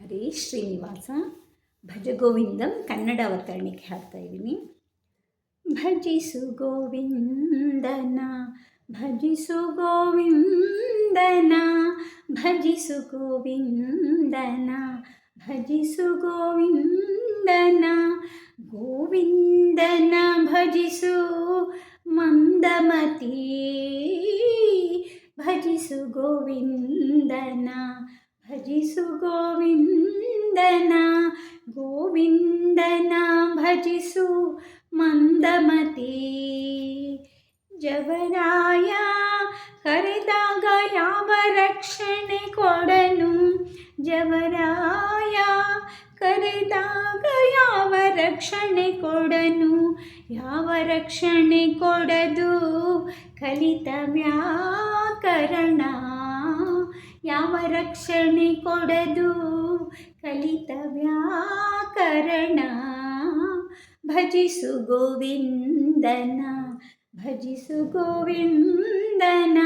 ಹರೇ ಶ್ರೀನಿವಾಸ. ಭಜಗೋವಿಂದಂ ಕನ್ನಡ ಅವತರಣಿಕೆ ಹಾಡ್ತಾ ಇದ್ದೀನಿ. ಭಜಿಸು ಗೋವಿಂದನ, ಭಜಿಸು ಗೋವಿಂದನ, ಭಜಿಸು ಗೋವಿಂದನ, ಭಜಿಸು ಗೋವಿಂದನ, ಗೋವಿಂದನ ಭಜಿಸು ಮಂದಮತಿ, ಭಜಿಸು ಗೋವಿಂದನ, ಭಜಿಸು ಗೋವಿಂದನ, ಗೋವಿಂದನ ಭಜಿಸು ಮಂದಮತಿ. ಜವರಾಯ ಕರೆದಾಗ ಯಾವ ರಕ್ಷಣೆ ಕೊಡನು, ಜವರಾಯ ಕರೆದಾಗ ಯಾವ ರಕ್ಷಣೆ ಕೊಡನು, ಯಾವ ರಕ್ಷಣೆ ಕೊಡದು ಕಲಿತ ವ್ಯಾಕರಣ, ಯಾವ ರಕ್ಷಣೆ ಕೊಡದು ಕಲಿತ ವ್ಯಾಕರಣ. ಭಜಿಸು ಗೋವಿಂದನ, ಭಜಿಸು ಗೋವಿಂದನ,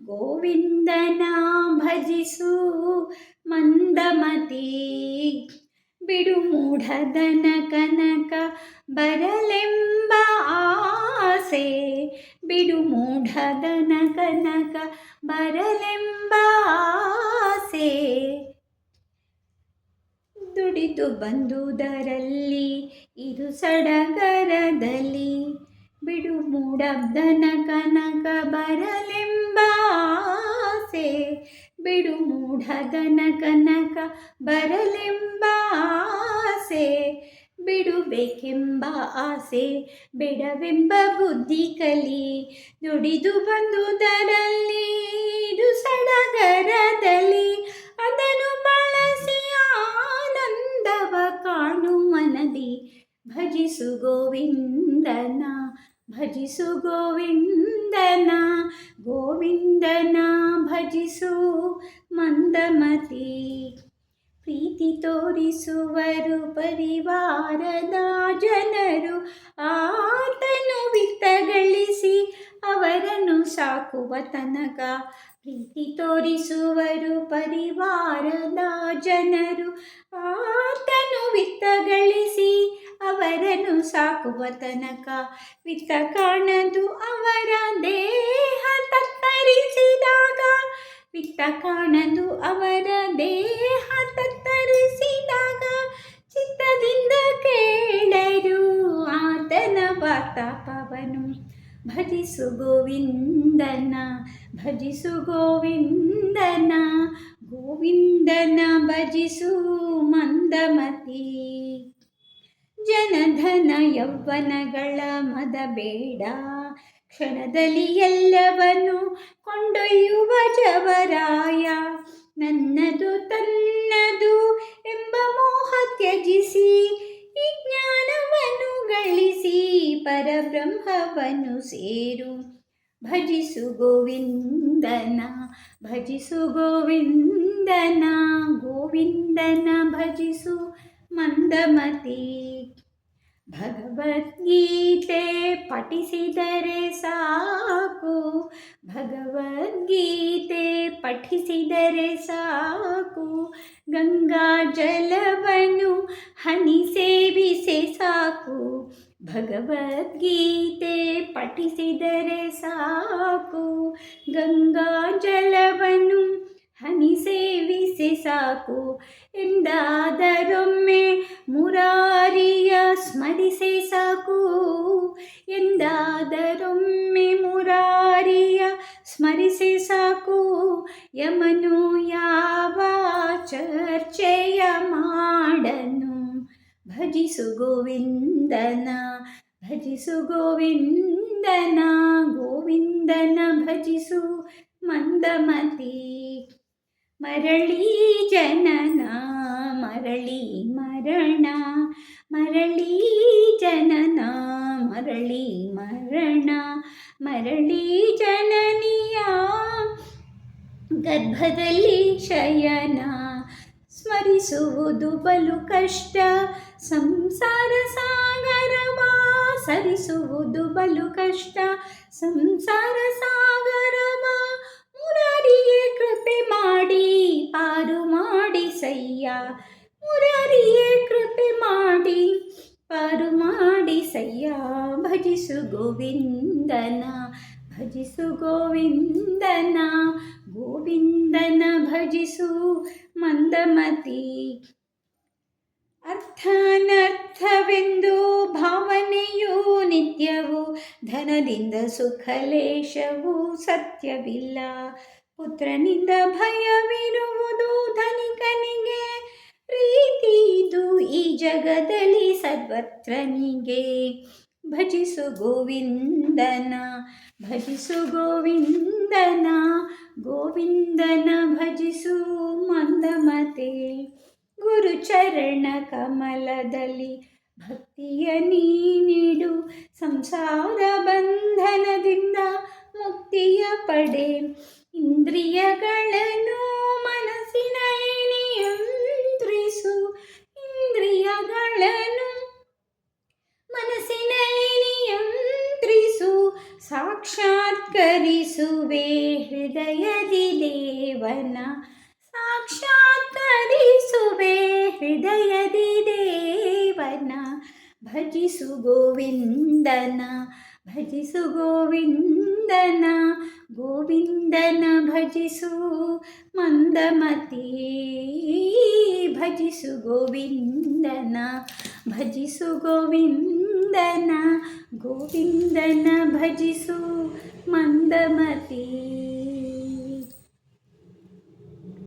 ಗೋವಿಂದನ ಭಜಿಸು ಮಂದಮತಿ. ಬಿಡು ಮೂಢದನ ಕನಕ ಬರಲೆಂಬ ಆಸೆ, ಬಿಡು ಮೂಢದನ ಕನಕ ಬರಲೆಂಬ ಆಸೆ. ದುಡಿದು ಬಂದುದರಲ್ಲಿ ಇದು ಸಡಗರದಲ್ಲಿ, ಬಿಡು ಮೂಢದನ ಕನಕ ಬರಲೆಂಬ ಆಸೆ, ಬಿಡು ಮೂಢದನ ಕನಕ ಬರಲೆಂಬ ಆಸೆ. ಬಿಡುಬೇಕೆಂಬ ಆಸೆ ಬೇಡವೆಂಬ ಬುದ್ಧಿ ಕಲಿ, ದುಡಿದು ಬಂದುದರಲ್ಲಿ ಇದು ಸಡಗರದಲ್ಲಿ, ಅದನ್ನು ಬಳಸಿ ಆನಂದವ ಕಾಣು ಮನದಿ. ಭಜಿಸು ಗೋವಿಂದನ, ಭಜಿಸು ಗೋವಿಂದನ, ಗೋವಿಂದನ ಭಜಿಸು ಮಂದಮತಿ. ಪ್ರೀತಿ ತೋರಿಸುವರು ಪರಿವಾರದ ಜನರು, ಆತನು ವಿತ್ತಗಳಿಸಿ ಅವರನ್ನು ಸಾಕುವ ತನಕ. ಪ್ರೀತಿ ತೋರಿಸುವರು ಪರಿವಾರದ ಜನರು, ಆತನು ವಿತ್ತಗಳಿಸಿ ಅವರನ್ನು ಸಾಕುವ ತನಕ. ವಿತ್ತ ಕಾಣದು ಅವರ ದೇಹ ತತ್ತರಿಸಿದಾಗ, ವಿತ್ತ ಕಾಣದು ಅವರ ದೇಹ ತತ್ತರಿಸಿದಾಗ. ಚಿತ್ತದಿಂದ ಕೇಳರು ಆತನ ವಾತಾಪವನು, ಭಜಿಸು ಗೋವಿಂದನ, ಭಜಿಸು ಗೋವಿಂದನ, ಗೋವಿಂದನ ಭಜಿಸು ಮಂದಮತಿ. ಜನಧನ ಯೌವನಗಳ ಮದ ಬೇಡ, ಕ್ಷಣದಲ್ಲಿ ಎಲ್ಲವನ್ನು ಕೊಂಡೊಯ್ಯುವ ಜವರಾಯ. ನನ್ನದು ತನ್ನದು ಎಂಬ ಮೋಹ ತ್ಯಜಿಸಿ, ಈ ಜ್ಞಾನವನ್ನು ಗಳಿಸಿ ಪರಬ್ರಹ್ಮವನ್ನು ಸೇರು. ಭಜಿಸು ಗೋವಿಂದನ, ಭಜಿಸು ಗೋವಿಂದನ, ಗೋವಿಂದನ ಭಜಿಸು ಮಂದಮತಿ. ಭಗವದ್ಗೀತೆ ಪಠಿಸಿದರೆ ಸಾಕು, ಭಗವದ್ಗೀತೆ ಪಠಿಸಿದರೆ ಸಾಕು, ಗಂಗಾ ಜಲವನ್ನು ಹನಿ ಸೇವಿಸೆ ಸಾಕು. ಭಗವದ್ಗೀತೆ ಪಠಿಸಿದರೆ ಸಾಕು, ಗಂಗಾ ಜಲವನ್ನು ಹನಿ ಸೇವಿಸೆ ಸಾಕು. ಎಂದಾದರೊಮ್ಮೆ ಮುರಾರಿಯ ಸ್ಮರಿಸೆ ಸಾಕು, ಎಂದಾದರೊಮ್ಮೆ ಮುರಾರಿಯ ಸ್ಮರಿಸೆ ಸಾಕು. ಯಮನು ಯಾವ ಚರ್ಚೆಯ ಮಾಡನು, ಭಜಿಸು ಗೋವಿಂದನ, ಭಜಿಸು ಗೋವಿಂದನ, ಗೋವಿಂದನ ಭಜಿಸು ಮಂದಮತಿ. ಮರಳಿ ಜನನ ಮರಳಿ ಮರಣ, ಮರಳಿ ಜನನ ಮರಳಿ ಮರಣ, ಮರಳಿ ಜನನಿಯ ಗರ್ಭದಲ್ಲಿ ಶಯನ. ಸ್ಮರಿಸುವುದು ಬಲು ಕಷ್ಟ ಸಂಸಾರ ಸಾಗರವ, ಸರಿಸುವುದು ಬಲು ಕಷ್ಟ ಸಂಸಾರ ಸಾಗರವ. ಮುರಾರಿಗೆ ಕೃಪೆ ಮಾಡಿ ಪಾರು ಮಾಡಿಸಯ್ಯ. ಮುರಾರಿಯೇ ಕೃಪೆ ಮಾಡಿ ಪಾರು ಮಾಡಿಸಯ್ಯ. ಭಜಿಸು ಗೋವಿಂದನ ಭಜಿಸು ಗೋವಿಂದನ, ಗೋವಿಂದನ ಭಜಿಸು ಮಂದಮತಿ. ಅರ್ಥಾನರ್ಥವೆಂದು ಭಾವನೆಯು ನಿತ್ಯವು, ಧನದಿಂದ ಸುಖಲೇಶವು ಸತ್ಯವಿಲ್ಲ. ಪುತ್ರನಿಂದ ಭಯವಿರುವುದು ಧನಿಕನಿಗೆ, ಪ್ರೀತಿ ಇದು ಈ ಜಗದಲ್ಲಿ ಸರ್ವತ್ರನಿಗೆ. ಭಜಿಸು ಗೋವಿಂದನ ಭಜಿಸು ಗೋವಿಂದನ, ಗೋವಿಂದನ ಭಜಿಸು ಮಂದಮತೆ. ಗುರುಚರಣ ಕಮಲದಲ್ಲಿ ಭಕ್ತಿಯ ನೀಡು, ಸಂಸಾರ ಬಂಧನದಿಂದ ಮುಕ್ತಿಯ ಪಡೆ. ಇಂದ್ರಿಯಗಳನ್ನು ಮನಸ್ಸಿನಲ್ಲಿ ನಿಯಂತ್ರಿಸು, ಇಂದ್ರಿಯಗಳನ್ನು ಮನಸ್ಸಿನಲ್ಲಿ ನಿಯಂತ್ರಿಸು. ಸಾಕ್ಷಾತ್ಕರಿಸುವೆ ಹೃದಯದಿ ದೇವನ, ಸಾಕ್ಷಾತ್ಕರಿಸುವೆ ಹೃದಯದಿ ದೇವನ. ಭಜಿಸು ಗೋವಿಂದನ ಭಜಿಸು ಗೋವಿಂದನ, ಗೋವಿಂದನ ಭಜಿಸು ಮಂದಮತಿ. ಭಜಿಸು ಗೋವಿಂದನ ಭಜಿಸು ಗೋವಿಂದನ, ಗೋವಿಂದನ ಭಜಿಸು ಮಂದಮತಿ.